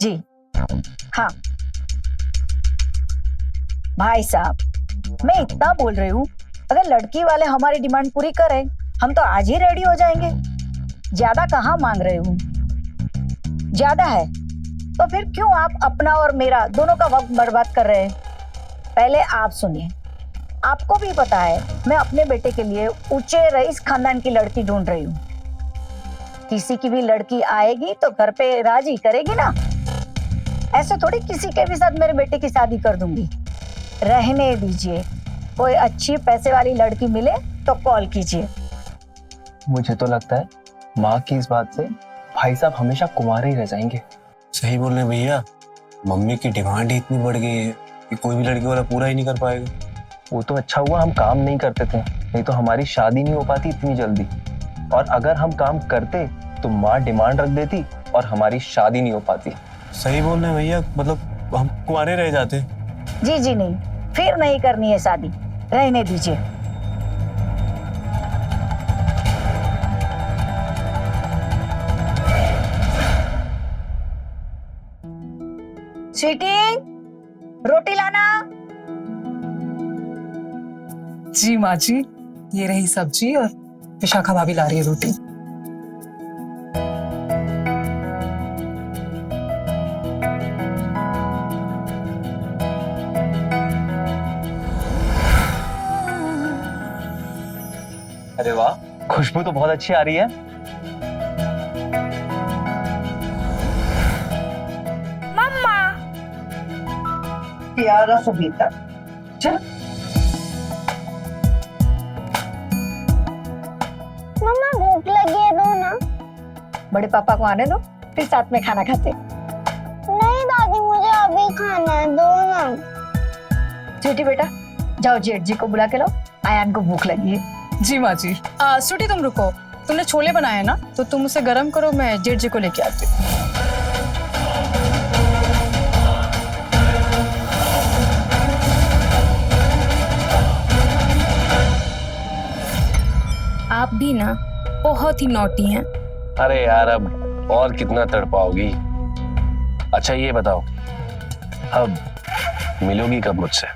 जी हाँ भाई साहब, मैं इतना बोल रही हूँ, अगर लड़की वाले हमारी डिमांड पूरी करें हम तो आज ही रेडी हो जाएंगे। ज्यादा कहाँ मांग रहे हूँ, ज्यादा है तो फिर क्यों आप अपना और मेरा दोनों का वक्त बर्बाद कर रहे हैं। पहले आप सुनिए, आपको भी पता है मैं अपने बेटे के लिए ऊंचे रईस खानदान की लड़की ढूंढ रही हूँ। किसी की भी लड़की आएगी तो घर पे राजी करेगी ना, ऐसे थोड़ी किसी के भी साथ मेरे बेटे की शादी कर दूंगी। रहने दीजिए, कोई अच्छी पैसे वाली लड़की मिले तो कॉल कीजिए। मुझे तो लगता है माँ की इस बात से भाई साहब हमेशा कुंवारे ही रह जाएंगे। सही बोल रहे हैं भैया, मम्मी की डिमांड ही इतनी बढ़ गई है कि कोई भी लड़की वाला पूरा ही नहीं कर पाएगा। वो तो अच्छा हुआ हम काम नहीं करते थे, नहीं तो हमारी शादी नहीं हो पाती इतनी जल्दी। और अगर हम काम करते तो माँ डिमांड रख देती और हमारी शादी नहीं हो पाती। सही बोल रहे हैं भैया, मतलब हम कुंवारे रह जाते। जी नहीं, फिर नहीं करनी है शादी, रहने दीजिए। स्वीटी, रोटी लाना। जी माँ जी, ये रही सब्जी और विशाखा भाभी ला रही है रोटी। अरे वाह, खुशबू तो बहुत अच्छी आ रही है। मम्मा प्यारा सुबीता, चल। मम्मा भूख लगी है, दो ना। बड़े पापा को आने दो, फिर साथ में खाना खाते। नहीं दादी, मुझे अभी खाना है, दो ना। स्वीटी बेटा, जाओ जेठ जी को बुला के लाओ, आयान को भूख लगी है। जी माँ जी। स्वीटी तुम रुको, तुमने छोले बनाए ना तो तुम उसे गरम करो, मैं जेठ जी को लेके आती हूँ। आप भी ना बहुत ही नॉटी हैं। अरे यार, अब और कितना तड़पाओगी। अच्छा ये बताओ, अब मिलोगी कब मुझसे?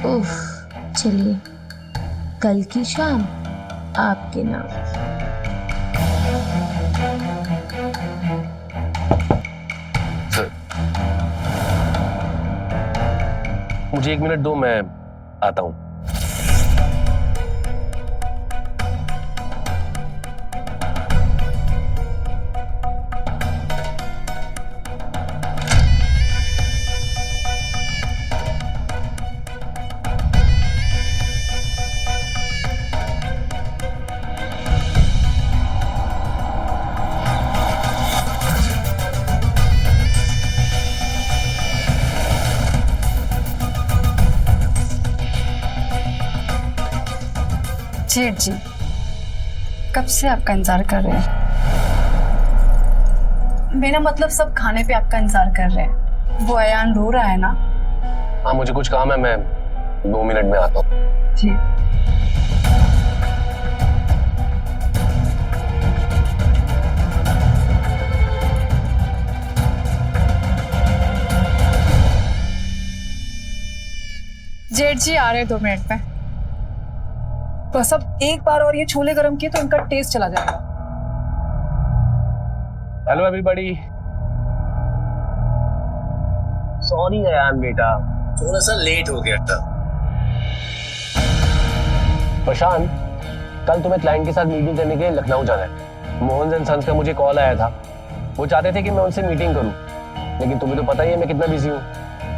उफ, चलिए कल की शाम आपके नाम। मुझे 1 मिनट दो, मैं आता हूँ। जेठ जी कब से आपका इंतजार कर रहे हैं। मेरा मतलब सब खाने पे आपका इंतजार कर रहे हैं। वो अयान रो रहा है ना। हाँ मुझे कुछ काम है, मैं 2 मिनट में आता हूँ। जी जेठ जी आ रहे हैं 2 मिनट में। बस अब एक बार और ये छोले गरम किए तो इनका टेस्ट चला जाएगा। हेलो एवरीबॉडी, सॉरी अयान बेटा, थोड़ा सा लेट हो गया था। प्रशांत, कल तुम्हें क्लाइंट के साथ मीटिंग करने के लिए लखनऊ जाना है। मोहन एंड सन्स का मुझे कॉल आया था, वो चाहते थे कि मैं उनसे मीटिंग करूं, लेकिन तुम्हें तो पता ही है मैं कितना बिजी हूँ,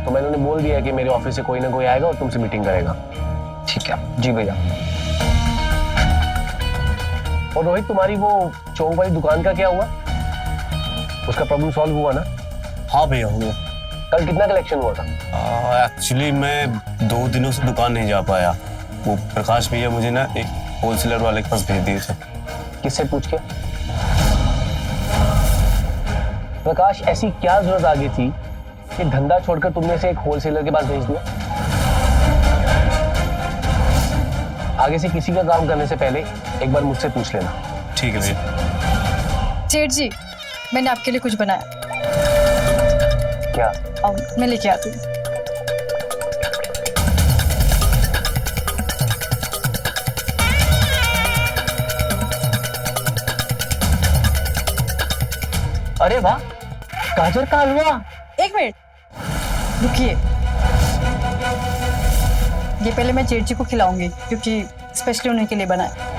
तो मैंने उन्हें बोल दिया कि मेरे ऑफिस से कोई ना कोई आएगा और तुमसे मीटिंग करेगा। ठीक है जी भैया। और रोहित, तुम्हारी वो चौक वाली दुकान का क्या हुआ? उसका प्रॉब्लम सॉल्व हुआ ना? हाँ भैया हुआ। कल कितना कलेक्शन हुआ था? एक्चुअली मैं 2 दिनों से दुकान नहीं जा पाया। वो प्रकाश भैया मुझे ना एक होलसेलर वाले के पास भेज दिए थे। किससे पूछ के? प्रकाश, ऐसी क्या जरूरत आ गई थी कि धंधा छोड़कर तुमने से एक होलसेलर के पास भेज दिया? आगे से किसी का काम करने से पहले एक बार मुझसे पूछ लेना। ठीक है भैया। जेठ जी मैंने आपके लिए कुछ बनाया। क्या? आओ मैं लेके आती हूँ। अरे वाह, गाजर का हलवा। एक मिनट रुकिए, ये पहले मैं जेठ जी को खिलाऊंगी क्योंकि स्पेशली उन्हीं के लिए बना है।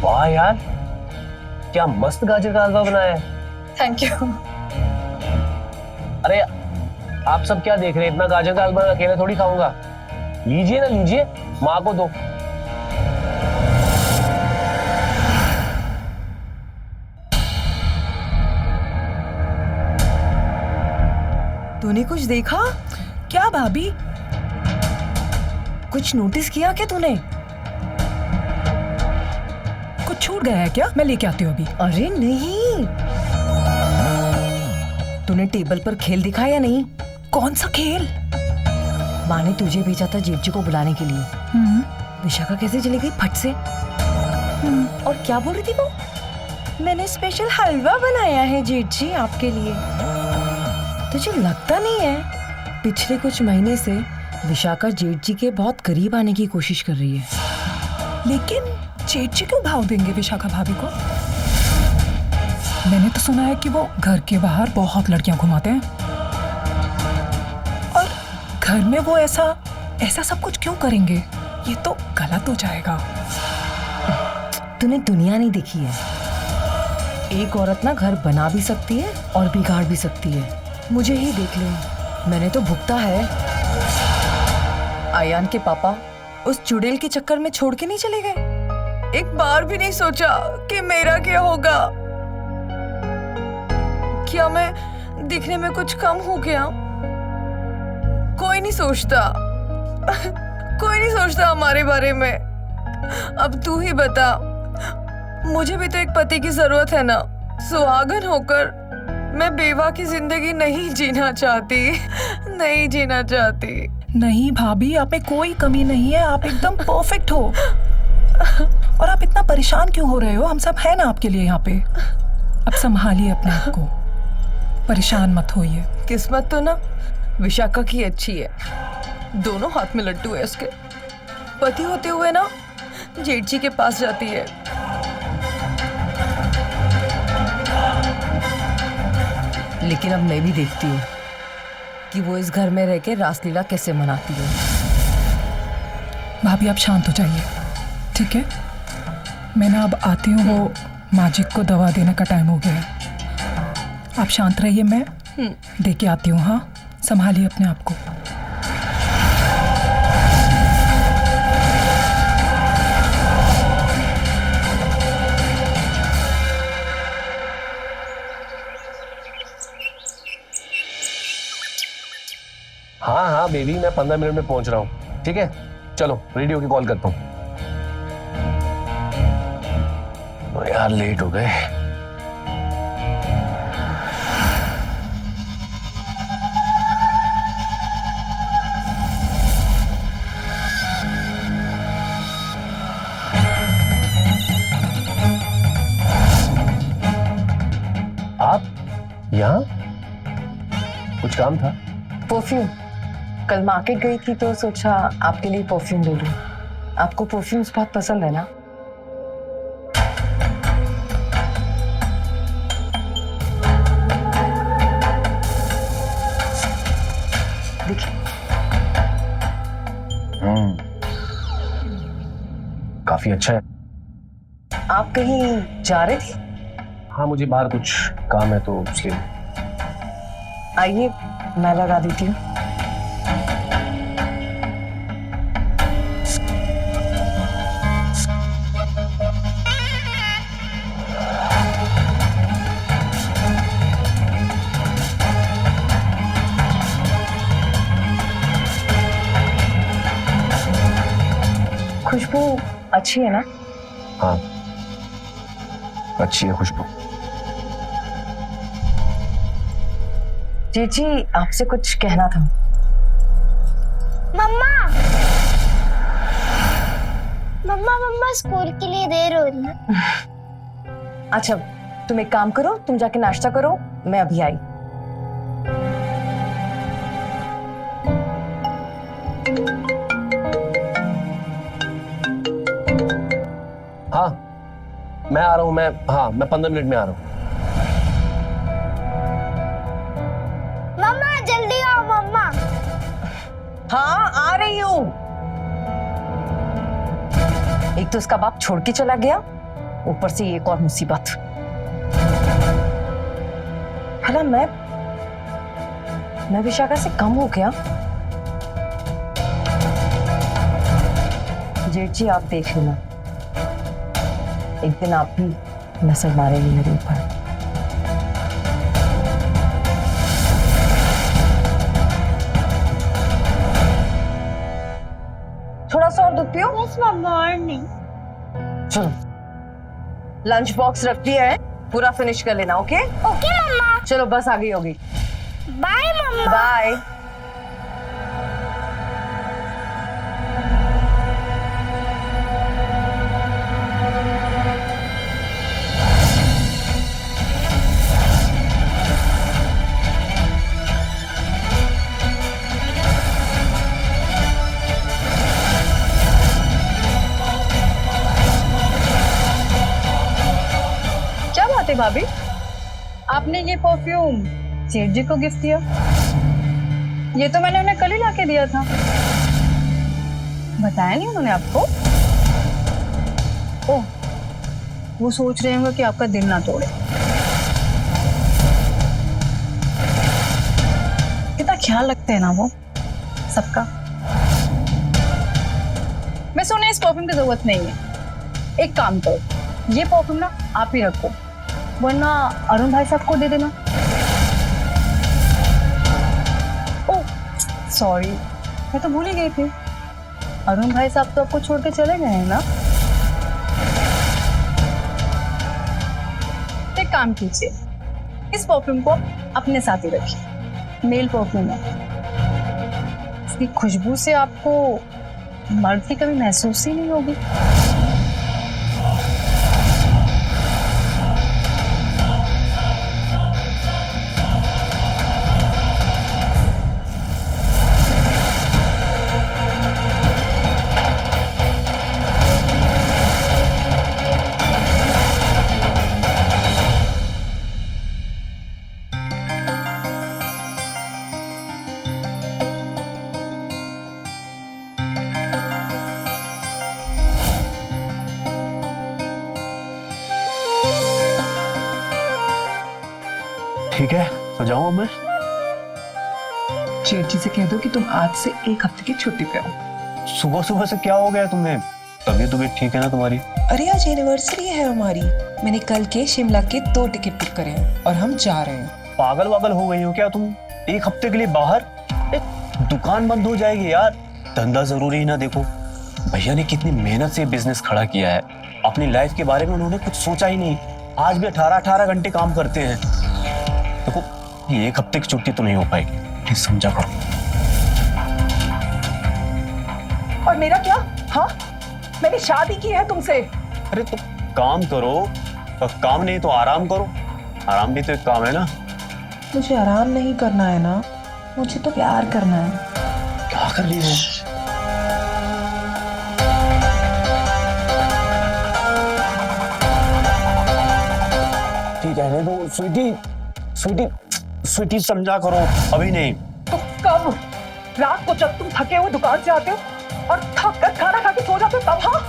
वाह यार, क्या मस्त गाजर का हलवा बनाया है। Thank you. अरे आप सब क्या देख रहे हैं, इतना गाजर का हलवा अकेले थोड़ी खाऊंगा। लीजिए ना, लीजिए, माँ को दो। तूने कुछ देखा क्या भाभी? कुछ नोटिस किया क्या तूने? कुछ छूट गया है क्या? मैं लेके आती हूँ अभी। अरे नहीं, तूने टेबल पर खेल दिखा या नहीं? कौन सा खेल? माँ ने तुझे भेजा था जेठ जी को बुलाने के लिए। विशाखा कैसे चली गई फट से? और क्या बोल रही थी वो? मैंने स्पेशल हलवा बनाया है जेठ जी आपके लिए। तुझे लगता नहीं है पिछले कुछ महीने से विशाखा जेठ जी के बहुत करीब आने की कोशिश कर रही है। लेकिन जेठ जी क्यों भाव देंगे विशाखा भाभी को? मैंने तो सुना है कि वो घर के बाहर बहुत लड़कियां घुमाते हैं, और घर में वो ऐसा सब कुछ क्यों करेंगे? ये तो गलत हो जाएगा। तूने दुनिया नहीं देखी है। एक औरत ना घर बना भी सकती है और बिगाड़ भी सकती है। मुझे ही देख ले, मैंने तो भुगता है। आयान के पापा उस चुड़ैल के चक्कर में छोड़ के नहीं चले गए। एक बार भी नहीं सोचा कि मेरा क्या होगा। क्या मैं दिखने में कुछ कम हो गया? कोई नहीं सोचता कोई नहीं सोचता हमारे बारे में। अब तू ही बता, मुझे भी तो एक पति की जरूरत है ना। सुहागन होकर मैं बेवा की जिंदगी नहीं जीना चाहती, नहीं जीना चाहती। नहीं भाभी, आप में कोई कमी नहीं है, आप एकदम परफेक्ट हो। और आप इतना परेशान क्यों हो रहे हो? हम सब है ना आपके लिए यहाँ पे। अब संभालिए अपने आप को, परेशान मत होइए। किस्मत तो ना विशाखा की अच्छी है, दोनों हाथ में लड्डू है उसके। पति होते हुए ना जेठ जी के पास जाती है। लेकिन अब मैं भी देखती हूँ कि वो इस घर में रह के रासलीला कैसे मनाती है। भाभी आप शांत हो जाइए, ठीक है? मैं ना अब आती हूँ, वो माजिक को दवा देने का टाइम हो गया है। आप शांत रहिए, मैं दे के आती हूँ। हाँ, संभालिए अपने आप को। हाँ हाँ बेबी, मैं 15 मिनट में पहुंच रहा हूँ। ठीक है, चलो रेडियो की कॉल करता हूँ। तो यार लेट हो गए। आप यहाँ? कुछ काम था? परफ्यूम, कल मार्केट गई थी तो सोचा आपके लिए परफ्यूम ले लूं। आपको परफ्यूम्स बहुत पसंद है ना? देखिए। काफी अच्छा है। आप कहीं जा रहे थे? हाँ, मुझे बाहर कुछ काम है तो इसलिए। आइए मैं लगा देती हूँ। खुशबू अच्छी है ना? हाँ, अच्छी है खुशबू। जीजी आपसे कुछ कहना था। मम्मा मम्मा मम्मा स्कूल के लिए देर हो रही है। अच्छा तुम एक काम करो, तुम जाके नाश्ता करो, मैं अभी आई। हाँ मैं आ रहा हूँ, मैं 15 मिनट में आ रहा हूँ। मम्मा जल्दी आओ मम्मा। हाँ आ रही हूँ। एक तो उसका बाप छोड़ के चला गया, ऊपर से एक और मुसीबत। भला मैं विशाखा से कम हो गया? जेठ जी आप देख लेना, एक दिन आप भी नजर मारेंगे मेरे ऊपर। थोड़ा सा और दूध पियो। बस मम्मा और नहीं। चलो लंच बॉक्स रख दिया है, पूरा फिनिश कर लेना। ओके ओके मम्मा। चलो बस आ गई होगी। बाय मम्मा। बाय। क्या बात है भाभी, आपने ये परफ्यूम सेठ जी को गिफ्ट दिया? ये तो मैंने उन्हें कल ही लाके दिया था। बताया नहीं उन्होंने आपको? ओह, वो सोच रहे होंगे कि आपका दिल ना तोड़े। कितना ख्याल रखते हैं ना वो सबका। वैसे उन्हें इस परफ्यूम की जरूरत नहीं है। एक काम करो, ये परफ्यूम ना आप ही रखो, वरना अरुण भाई साहब को दे देना। ओह सॉरी, मैं तो भूल ही गई थी। अरुण भाई साहब तो आपको छोड़ के चले गए हैं ना? एक काम कीजिए, इस परफ्यूम को अपने साथ ही रखिए। मेल परफ्यूम है, इसकी खुशबू से आपको मर्द की कभी महसूस ही नहीं होगी। ठीक है तो जाऊं अब मैं? जेठ जी से कह दो कि तुम आज से एक हफ्ते की छुट्टी पे हो। सुबह सुबह से क्या हो गया तुम्हें? तबीयत ठीक है ना तुम्हारी? अरे आज एनिवर्सरी है हमारी। मैंने कल के शिमला के 2 टिकट बुक करे हैं और हम जा रहे हैं। पागल वागल हो गई हो क्या तुम? एक हफ्ते के लिए बाहर? दुकान बंद हो जाएगी यार। धंधा जरूरी है ना। देखो भैया ने कितनी मेहनत से बिजनेस खड़ा किया है, अपनी लाइफ के बारे में उन्होंने कुछ सोचा ही नहीं। आज भी 18-18 घंटे काम करते हैं। देखो ये एक हफ्ते की छुट्टी तो नहीं हो पाएगी, प्लीज समझा करो। और मेरा क्या? हाँ मैंने शादी की है तुमसे। अरे तो काम करो, और काम नहीं तो आराम करो। आराम भी तो एक काम है ना। मुझे आराम नहीं करना है ना, मुझे तो प्यार करना है। क्या कर रही है? ठीक है तो स्वीटी स्वीटी स्वीटी समझा करो, अभी नहीं। तो कब? रात को जब तुम थके हुए दुकान से आते हो और थक कर खाना खा के सो जाते हो तब? हाँ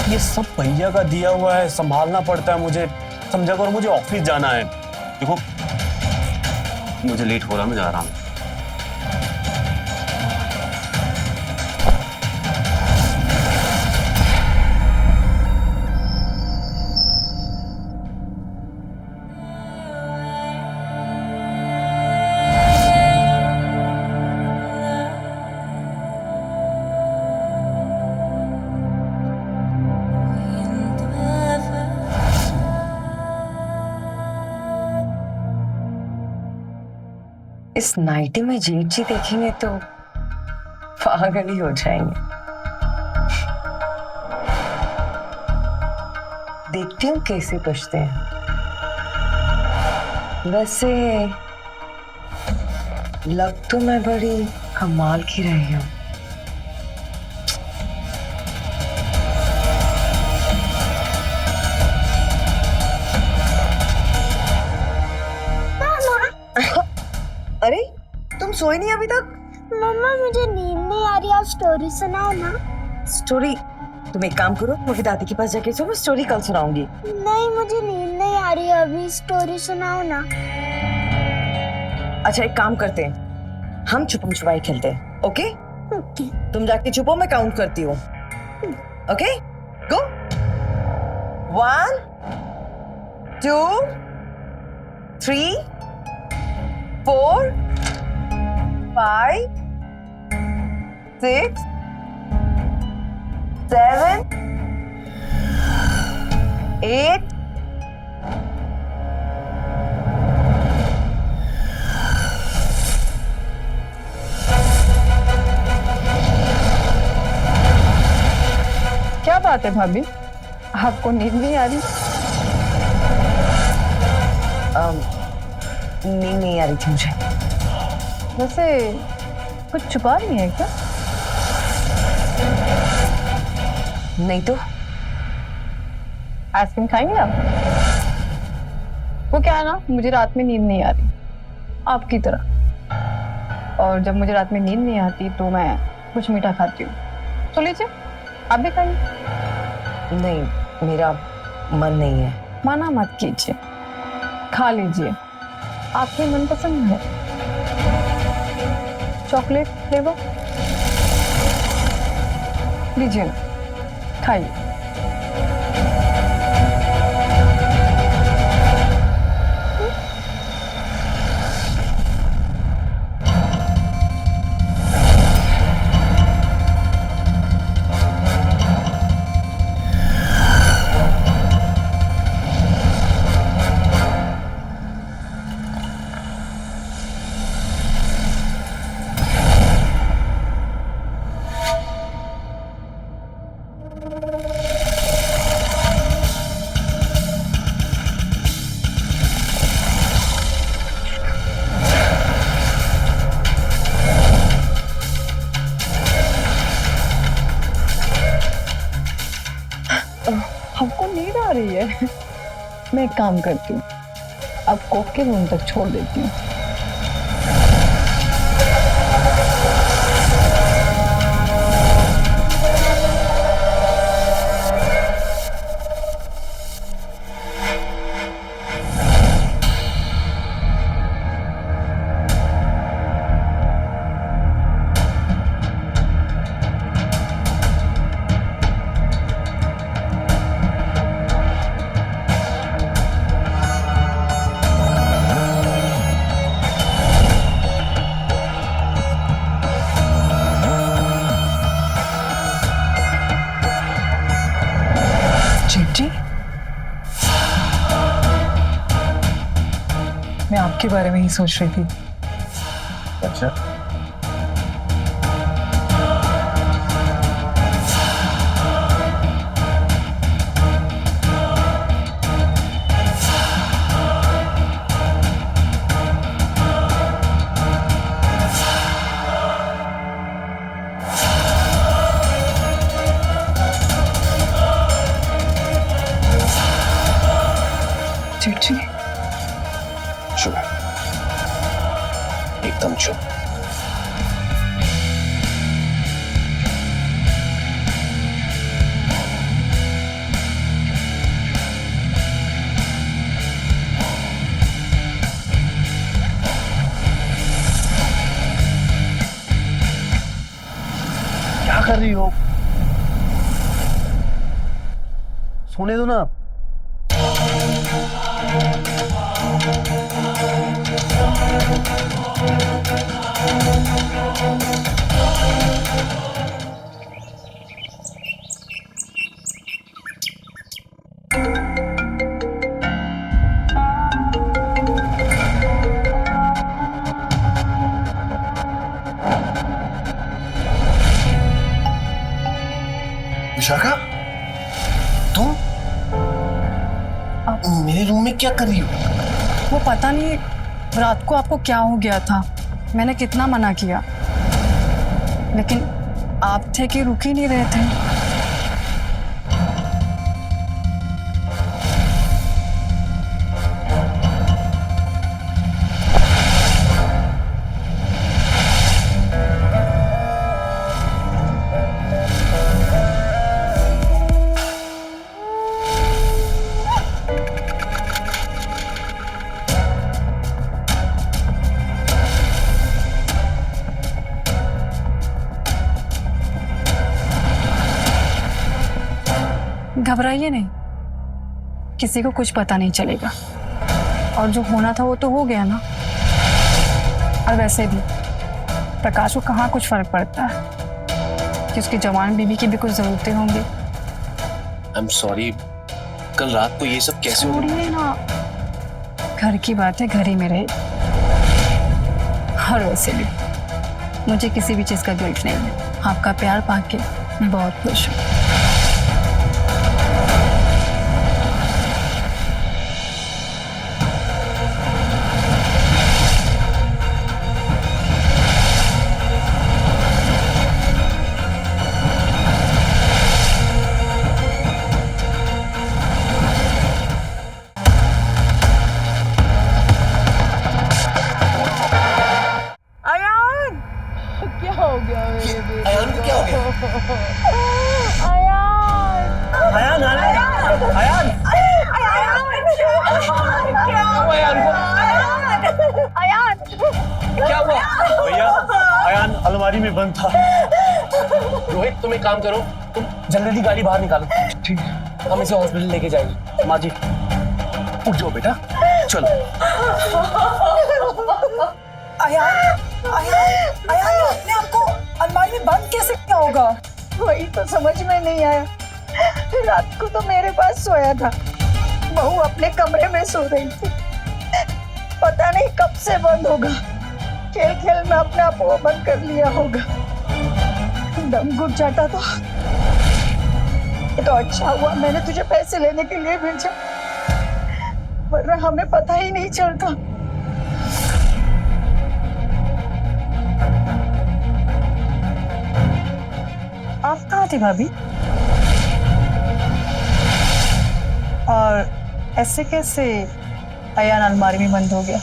ये सब भैया का दिया हुआ है, संभालना पड़ता है मुझे। समझा करो, मुझे ऑफिस जाना है। देखो मुझे लेट हो रहा है, मैं जा रहा हूँ। इस नाइटी में जेठ जी देखेंगे तो पागल ही हो जाएंगे। देखती हूँ कैसे बचते हैं। वैसे लग तो मैं बड़ी कमाल की रही हूँ। अरे तुम सोई नहीं अभी तक? मम्मा मुझे नींद नहीं आ रही, आप स्टोरी सुनाओ ना। स्टोरी? तुम एक काम करो, मुझे दादी के पास जाके सो, मैं स्टोरी कल सुनाऊंगी। नहीं मुझे नींद नहीं आ रही, अभी स्टोरी सुनाओ ना। अच्छा एक काम करते हैं, हम छुपम छुपाई खेलते हैं। ओके? ओके। तुम जाके छुपो, मैं काउंट करती हूँ। Okay go. 1 2 3 4 5 6 7 8 क्या बात है भाभी, आपको नींद नहीं आ रही? नींद नहीं आ रही थी मुझे। वैसे कुछ छुपा रही है क्या? नहीं तो। आइसक्रीम खाएंगे आप? वो क्या है ना, मुझे रात में नींद नहीं आ रही आपकी तरह, और जब मुझे रात में नींद नहीं आती तो मैं कुछ मीठा खाती हूँ। तो लीजिए, आप भी खाइए। नहीं, मेरा मन नहीं है। मना मत कीजिए, खा लीजिए, आपके मनपसंद है चॉकलेट फ्लेवर। लीजिए ना, खाइए। हमको नींद आ रही है। मैं एक काम करती हूँ, अब कोक के रूम तक छोड़ देती हूँ। जी, मैं आपके बारे में ही सोच रही थी। अच्छा, जी चुप, एकदम चुप। क्या कर रही हो? सोने दो ना। विशाखा, तुम मेरे रूम में क्या कर रही हो? वो पता नहीं रात को आपको क्या हो गया था, मैंने कितना मना किया, लेकिन आप थे कि रुक ही नहीं रहे थे। घबराइए नहीं, किसी को कुछ पता नहीं चलेगा, और जो होना था वो तो हो गया ना। और वैसे भी प्रकाश को कहाँ कुछ फर्क पड़ता है कि उसकी जवान बीवी की भी कुछ जरूरतें होंगी। आई एम सॉरी, कल रात को ये सब कैसे हो छोड़िए ना, घर की बात है घर ही में रहे। और वैसे भी मुझे किसी भी चीज का गिल्ट नहीं है, आपका प्यार पाके मैं बहुत खुश हूँ। अयान को क्या हो गया? अयान क्या हुआ? भैया अयान अलमारी में बंद था। रोहित, तुम एक काम करो, तुम जल्दी गाड़ी बाहर निकालो। ठीक है, हम इसे हॉस्पिटल लेके जाएंगे। माँ जी उठ जाओ बेटा, चलो। अयान ने अपने आप को अलमारी में बंद कैसे किया होगा? वही तो समझ में नहीं आया। रात को तो मेरे पास सोया था, बहू अपने कमरे में सो रही थी, पता नहीं कब से बंद होगा। खेल खेल में अपने आप वो बंद कर लिया होगा। दम घुट जाता तो ये तो अच्छा हुआ मैंने तुझे पैसे लेने के लिए भेजा, वरना हमें पता ही नहीं चलता। आप कहाँ थी भाभी? और ऐसे कैसे अयान अलमारी में बंद हो गया?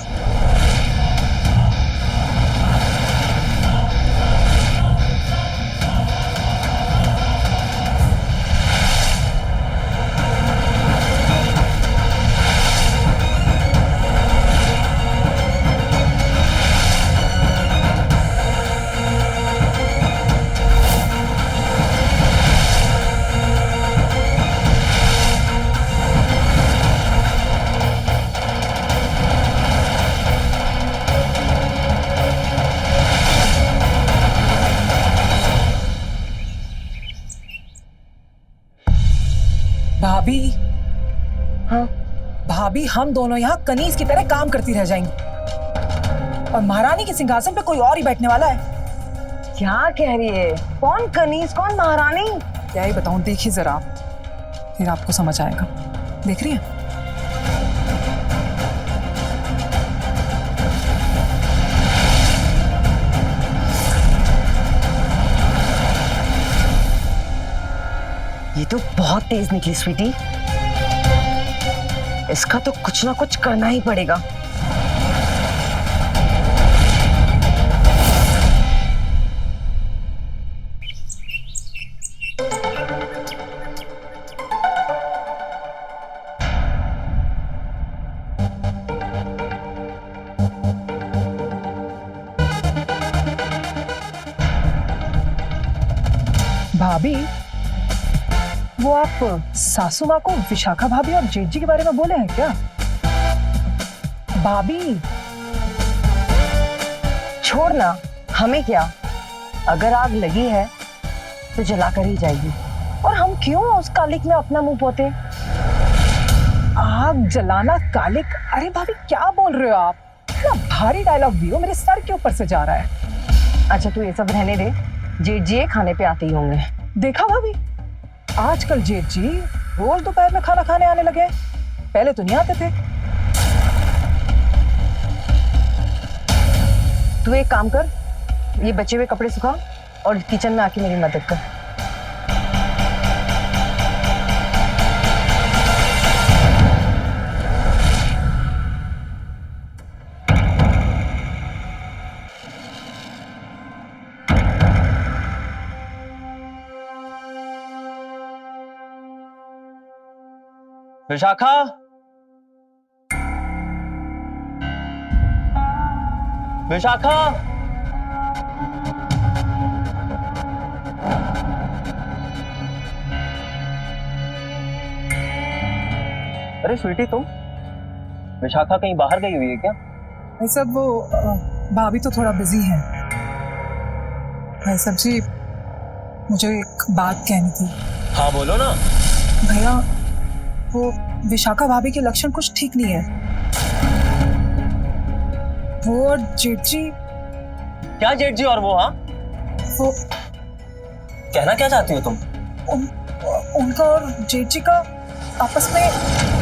भाभी, हाँ भाभी, हम दोनों यहाँ कनीज की तरह काम करती रह जाएंगी और महारानी के सिंहासन पे कोई और ही बैठने वाला है। क्या कह रही है? कौन कनीज, कौन महारानी? क्या ही बताऊं, देखिए जरा आप, फिर आपको समझ आएगा। देख रही है? ये तो बहुत तेज निकली स्वीटी, इसका तो कुछ ना कुछ करना ही पड़ेगा। भाभी, वो आप सासू माँ को विशाखा भाभी और जेठ जी के बारे में बोले हैं क्या? भाभी छोड़ना, हमें क्या, अगर आग लगी है तो जलाकर ही जाएगी, और हम क्यों उस कालिक में अपना मुंह पोते? आग जलाना कालिक? अरे भाभी क्या बोल रहे हो आप? इतना भारी डायलॉग दियो, मेरे सर के ऊपर से जा रहा है। अच्छा तू ये सब रहने दे, जेठ जी खाने पे आते ही होंगे। देखा भाभी, आजकल जेठ जी रोज दोपहर में खाना खाने आने लगे हैं। पहले तो नहीं आते थे। तू एक काम कर, ये बचे हुए कपड़े सुखा और किचन में आके मेरी मदद कर। विशाखा, विशाखा, अरे स्वीटी तुम? विशाखा कहीं बाहर गई हुई है क्या? भाई साहब वो भाभी तो थोड़ा बिजी है। भाई साहब जी मुझे एक बात कहनी थी। हाँ बोलो ना। भैया वो विशाखा भाभी के लक्षण कुछ ठीक नहीं है। वो और जेठ जी। क्या जेठ जी और वो? हाँ वो कहना क्या चाहती हो तुम? उनका और जेठ जी का आपस में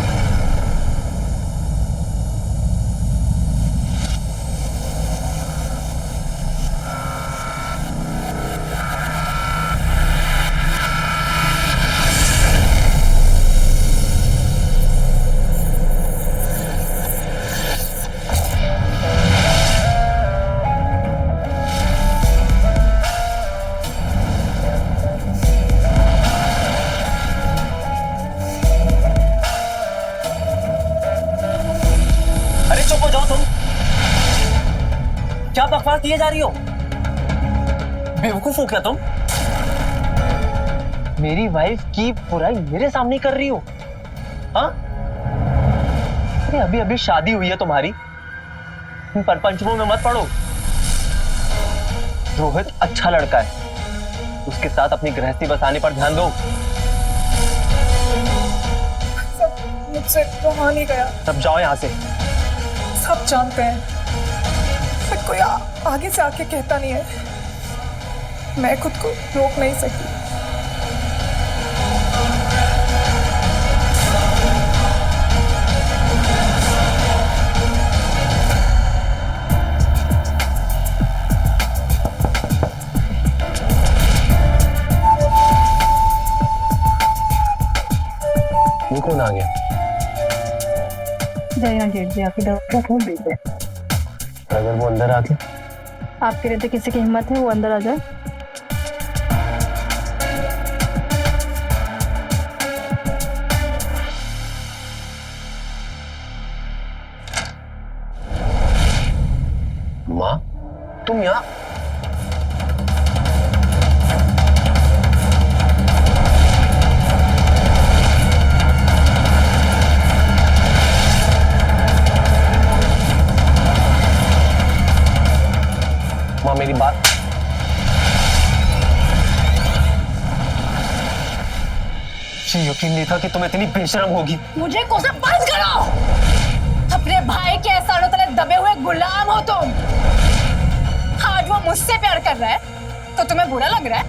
क्या बकवास किए जा रही हो? बेवकूफ हो क्या तुम? मेरी वाइफ की बुराई मेरे सामने कर रही हो? हाँ? अरे अभी अभी शादी हुई है तुम्हारी, पर पंचमों में मत पड़ो। रोहित अच्छा लड़का है, उसके साथ अपनी गृहस्थी बसाने पर ध्यान दो। सब मुझसे वहां नहीं गया। तब जाओ यहाँ से। सब जानते हैं, पर कोई आगे से आके कहता नहीं है। मैं खुद को रोक नहीं सकी। ये कौन आ गया? जय जेठ जी आपकी दवा का फोन भेज दे। अगर वो अंदर आके आपके रहते किसी की हिम्मत है वो अंदर आ जाए? माँ तुम यहाँ? माँ मेरी बात यकीन नहीं था कि तुम इतनी बेशरम होगी। मुझे कोसा बंद करो। अपने भाई के एहसानों तले दबे हुए गुलाम हो तुम। आज वो मुझसे प्यार कर रहा है तो तुम्हें बुरा लग रहा है?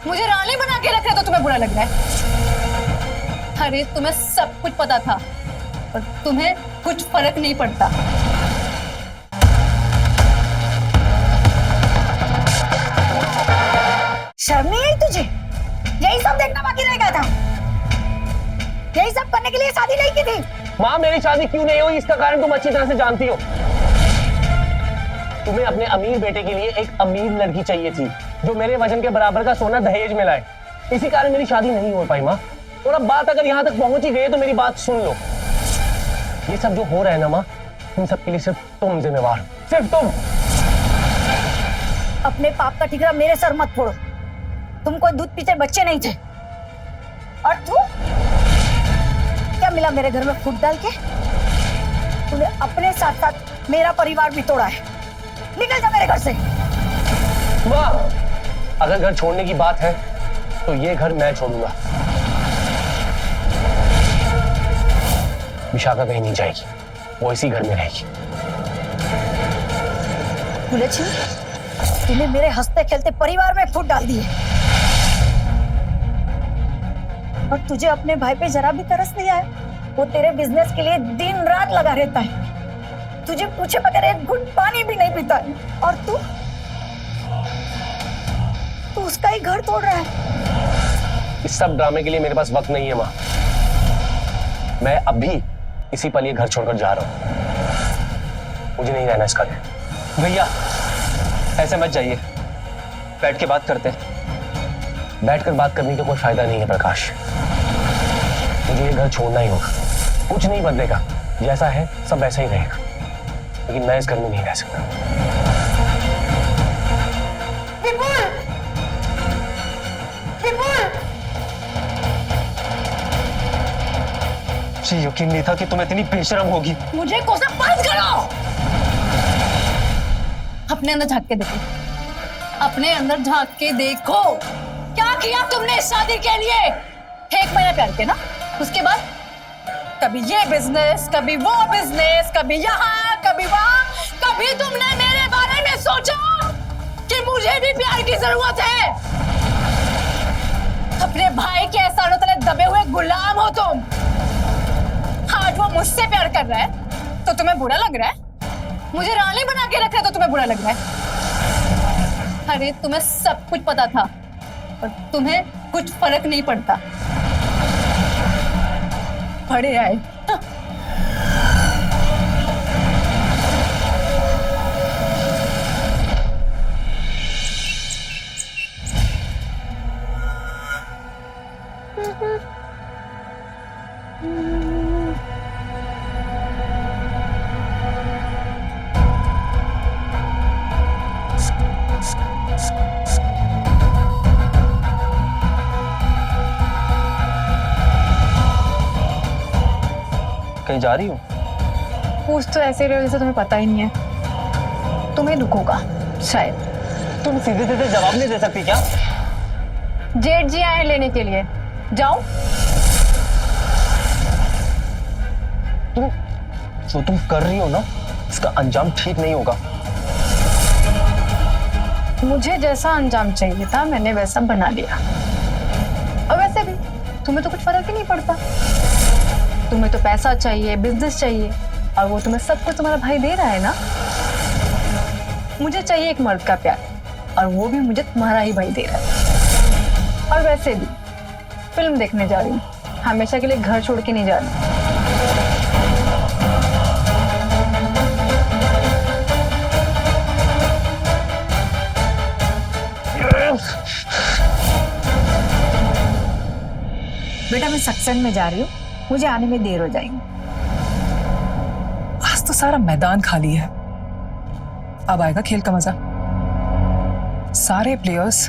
मुझे रानी बना के रख रहा है तो तुम्हें बुरा लग रहा है? अरे तुम्हें सब कुछ पता था और तुम्हें कुछ फर्क नहीं पड़ता। शर्म नहीं आई तुझे? यही सब देखना बाकी रह गया था। यही सब करने के लिए शादी नहीं की थी। माँ मेरी शादी क्यों नहीं हुई इसका कारण तुम अच्छी तरह से जानती हो। तुम्हें अपने अमीर बेटे के लिए एक अमीर लड़की चाहिए थी जो मेरे वजन के बराबर का सोना दहेज में लाए। इसी कारण मेरी शादी नहीं हो पाई माँ। और अब बात अगर यहाँ तक पहुंच ही गई तो मेरी बात सुन लो। ये सब जो हो रहा है ना माँ, इन सब के लिए सिर्फ तुम जिम्मेवार, सिर्फ तुम। अपने पाप का ठिकरा मेरे सर मत फोड़ो। तुम कोई दूध पीते बच्चे नहीं थे। और तू क्या मिला मेरे घर में फूट डाल के? तूने अपने साथ साथ मेरा परिवार भी तोड़ा है। निकल जा मेरे घर से। माँ अगर घर छोड़ने की बात है तो ये घर मैं छोड़ूंगा। विशाखा कहीं नहीं जाएगी, वो इसी घर में रहेगी। बुलच्छी, तूने मेरे हंसते खेलते परिवार में फूट डाल दी है। तुझे अपने भाई पे जरा भी तरस नहीं आया? वो तेरे बिजनेस के लिए दिन रात लगा रहता है, तुझे पूछे बगैर एक घुट पानी भी नहीं पीता है, और तू उसका ही घर तोड़ रहा है। इस सब ड्रामे के लिए मेरे पास वक्त नहीं है माँ। मैं अभी इसी पल ये घर छोड़कर जा रहा हूँ। मुझे नहीं रहना इस घर में। भैया ऐसे मत जाइए, बैठ के बात करते हैं। बैठकर बात करने का कोई फायदा नहीं है प्रकाश। मुझे ये घर छोड़ना ही होगा। कुछ नहीं बदलेगा, जैसा है सब वैसा ही रहेगा, लेकिन मैं इस घर में नहीं रह सकता। मुझे यकीन नहीं था कि तुम इतनी बेशरम होगी। मुझे कोसा बंद करो। अपने अंदर झांक के देखो, अपने अंदर झांक के देखो। क्या किया तुमने इस शादी के लिए? 1 महीना प्यार किया ना, उसके बाद कभी ये बिजनेस, कभी वो बिजनेस, कभी यहाँ, कभी वहाँ। कभी तुमने मेरे बारे में सोचा कि मुझे भी प्यार की जरूरत है? अपने भाई के एहसानों तले दबे हुए गुलाम हो तुम। आज वो मुझसे प्यार कर रहा है तो तुम्हें बुरा लग रहा है? मुझे रानी बना के रखा है तो तुम्हें बुरा लग रहा है? अरे तुम्हें सब कुछ पता था और तुम्हें कुछ फर्क नहीं पड़ता। बड़े आए। कहीं जा रही हो? पूछ तो ऐसे रहे हो जैसे तुम्हें पता ही नहीं है। तुम्हें दुख होगा शायद। तुम सीधे सीधे जवाब नहीं दे सकती क्या? जेठ जी आए लेने के लिए, जाओ। तुम जो तुम कर रही हो ना, इसका अंजाम ठीक नहीं होगा। मुझे जैसा अंजाम चाहिए था मैंने वैसा बना लिया। और वैसे भी तुम्हें तो कुछ फर्क ही नहीं पड़ता। तुम्हें तो पैसा चाहिए, बिजनेस चाहिए, और वो तुम्हें सब कुछ तुम्हारा भाई दे रहा है ना। मुझे चाहिए एक मर्द का प्यार, और वो भी मुझे तुम्हारा ही भाई दे रहा है। और वैसे भी फिल्म देखने जा रही हूँ, हमेशा के लिए घर छोड़ के नहीं जा रही। बेटा मैं सक्सेन में जा रही हूँ, मुझे आने में देर हो जाएगी। आज तो सारा मैदान खाली है, अब आएगा खेल का मजा। सारे प्लेयर्स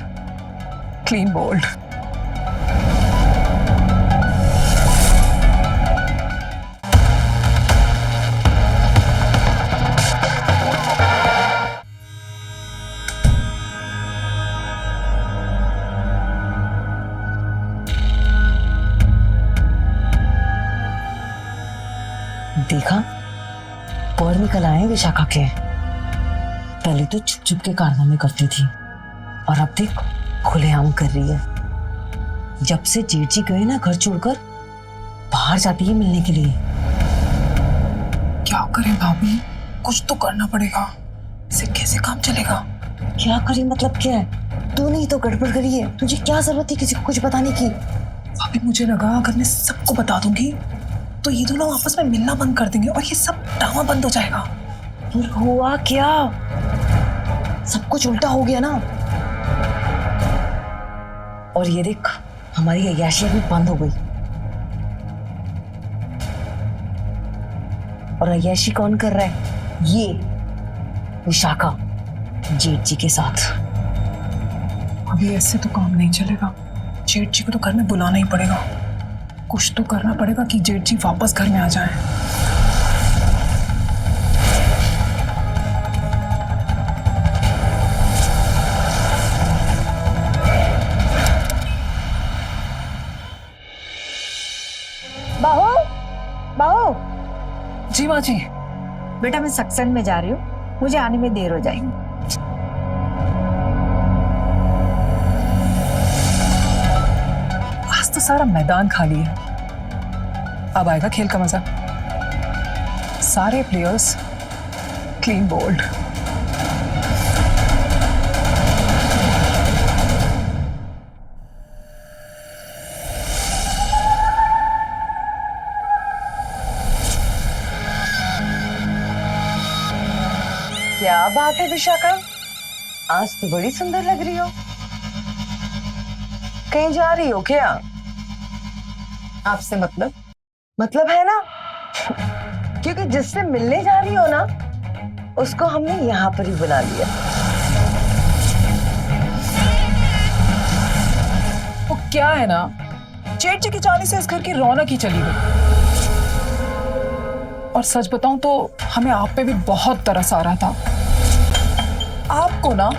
क्लीन बोल्ड। देखा, और निकल आए विशाखा के। पहले तो छुप छुप के कारनामे करती थी, और अब देख खुलेआम कर रही है। जब से जेठ जी गए ना घर छोड़कर, बाहर जाती है मिलने के लिए। क्या करें भाभी, कुछ तो करना पड़ेगा। इससे कैसे काम चलेगा? क्या करी मतलब क्या है? तूने ही तो गड़बड़ करी है, तुझे क्या जरूरत थी किसी को कुछ बताने की? भाभी मुझे लगा अगर मैं सबको बता दूंगी तो ये दोनों आपस में मिलना बंद कर देंगे और ये सब ड्रामा बंद हो जाएगा। फिर हुआ क्या? सब कुछ उल्टा हो गया ना। और ये देख, हमारी अय्याशी भी बंद हो गई। और अय्याशी कौन कर रहा है? ये विशाखा, जेठ जी के साथ। अभी ऐसे तो काम नहीं चलेगा। जेठ जी को तो घर में बुलाना ही पड़ेगा। कुछ तो करना पड़ेगा कि जेठ जी वापस घर में आ जाए। बहू, बहू। जी माँ जी। बेटा मैं सक्सेन में जा रही हूँ, मुझे आने में देर हो जाएगी। आज तो सारा मैदान खाली है। अब आएगा खेल का मजा। सारे प्लेयर्स क्लीन बोल्ड। क्या बात है विशाखा, आज तो बड़ी सुंदर लग रही हो। कहीं जा रही हो क्या? आपसे मतलब है ना, क्योंकि जिससे मिलने जा रही हो ना, उसको हमने यहाँ पर ही बुला लिया। वो क्या है ना, जेठ जी की जाने से इस घर की रौनक ही चली गई। और सच बताऊं तो हमें आप पे भी बहुत तरस आ रहा था। आपको ना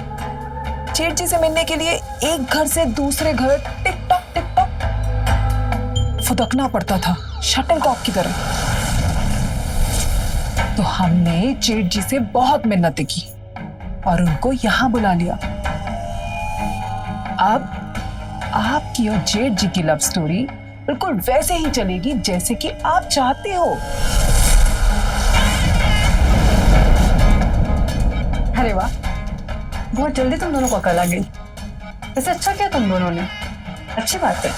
जेठ जी से मिलने के लिए एक घर से दूसरे घर टिक टॉक फुदकना पड़ता था, शटलकॉक की तरह। तो हमने जेठ जी से बहुत मिन्नतें की और उनको यहां बुला लिया। अब आपकी और जेठ जी की लव स्टोरी बिल्कुल वैसे ही चलेगी जैसे कि आप चाहते हो। अरे वाह, बहुत जल्दी तुम दोनों को अकल आ गई। वैसे अच्छा किया तुम दोनों ने, अच्छी बात है।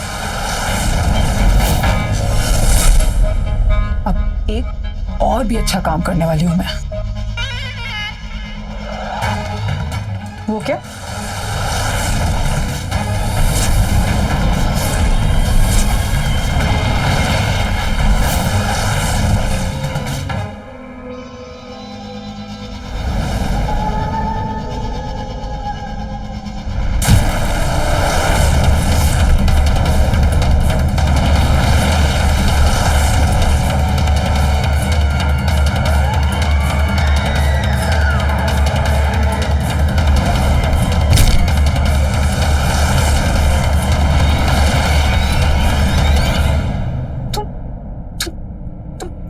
अब एक और भी अच्छा काम करने वाली हूं मैं। वो क्या?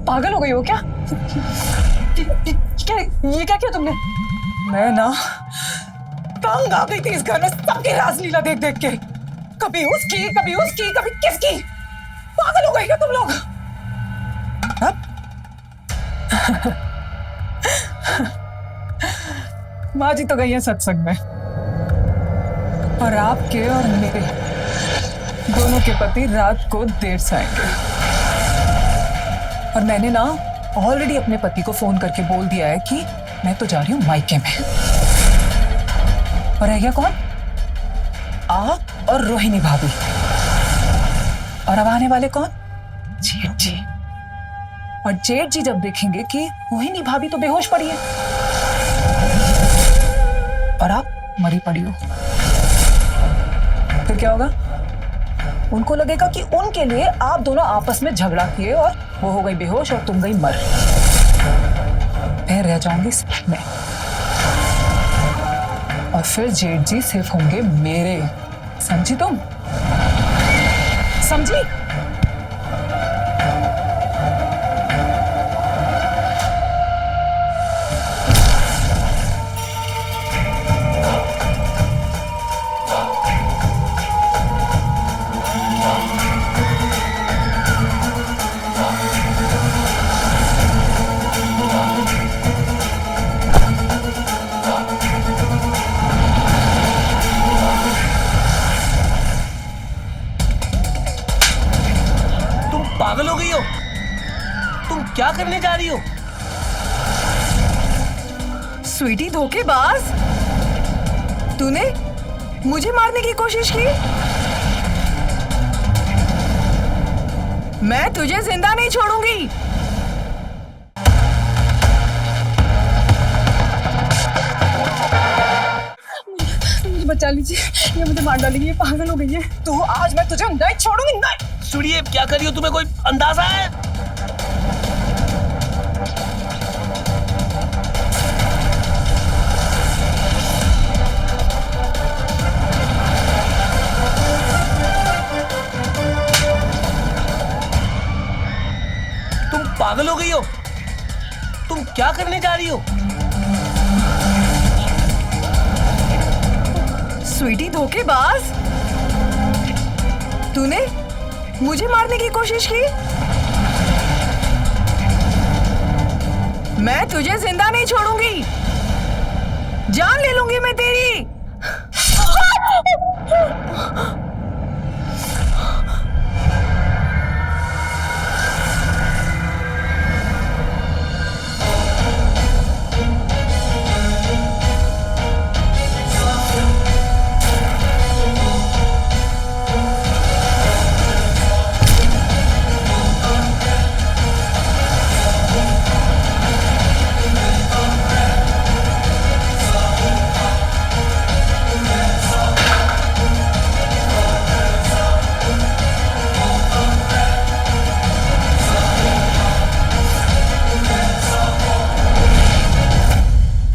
पागल हो गई हो क्या? ये क्या किया तुमने? मैं ना तंग आ गई थी इस घर में सबकी रासलीला देख देख के। कभी उसकी कभी किसकी। पागल हो गई क्या तुम लोग? माँ जी तो गई है सत्संग में, और आपके और मेरे दोनों के पति रात को देर से आएंगे। और मैंने ना ऑलरेडी अपने पति को फोन करके बोल दिया है कि मैं तो जा रही हूँ मायके में। और रह गया कौन? आप और रोहिणी भाभी। और अब आने वाले कौन? जेठ जी। और जेठ जी जब देखेंगे कि रोहिणी भाभी तो बेहोश पड़ी है और आप मरी पड़ी हो, फिर क्या होगा? उनको लगेगा कि उनके लिए आप दोनों आपस में झगड़ा किए और वो हो गई बेहोश और तुम गई मर। मैं रह जाऊंगी सिर्फ मैं, और फिर जेठ जी सिर्फ होंगे मेरे। समझी तुम? समझी? पागल हो गई हो? तुम क्या करने जा रही हो? स्वीटी धोखेबाज, तूने मुझे मारने की कोशिश की। मैं तुझे जिंदा नहीं छोड़ूंगी। मुझे बचा लीजिए, ये मुझे मार डालेगी, ये पागल हो गई है। तो आज मैं तुझे नहीं छोड़ूंगी। नहीं सुनिए, क्या कर रही हो? तुम्हें कोई अंदाजा है? तुम पागल हो गई हो? तुम क्या करने जा रही हो? स्वीटी धोखेबाज, तूने मुझे मारने की कोशिश की। मैं तुझे जिंदा नहीं छोड़ूंगी, जान ले लूंगी मैं तेरी।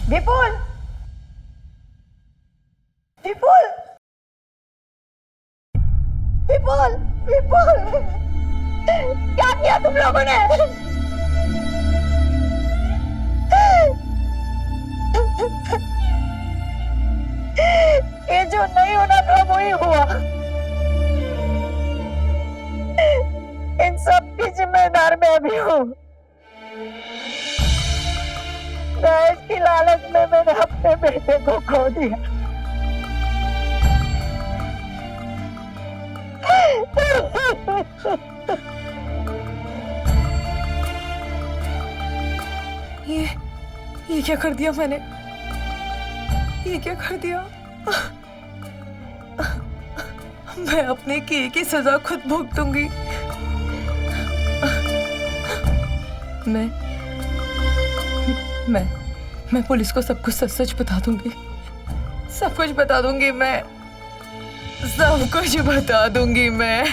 विपुल, विपुल, विपुल, विपुल, क्या किया तुम लोगों ने? ये जो नहीं होना था वही हुआ। इन सब की जिम्मेदार मैं भी हूँ। दहेज की लालच में मैंने अपने बेटे को खो दिया। ये क्या कर दिया मैंने? ये क्या कर दिया? मैं अपने किए की सजा खुद भुगतूंगी। मैं पुलिस को सब कुछ सच सच बता दूंगी। सब कुछ बता दूंगी मैं। सब कुछ बता दूंगी मैं।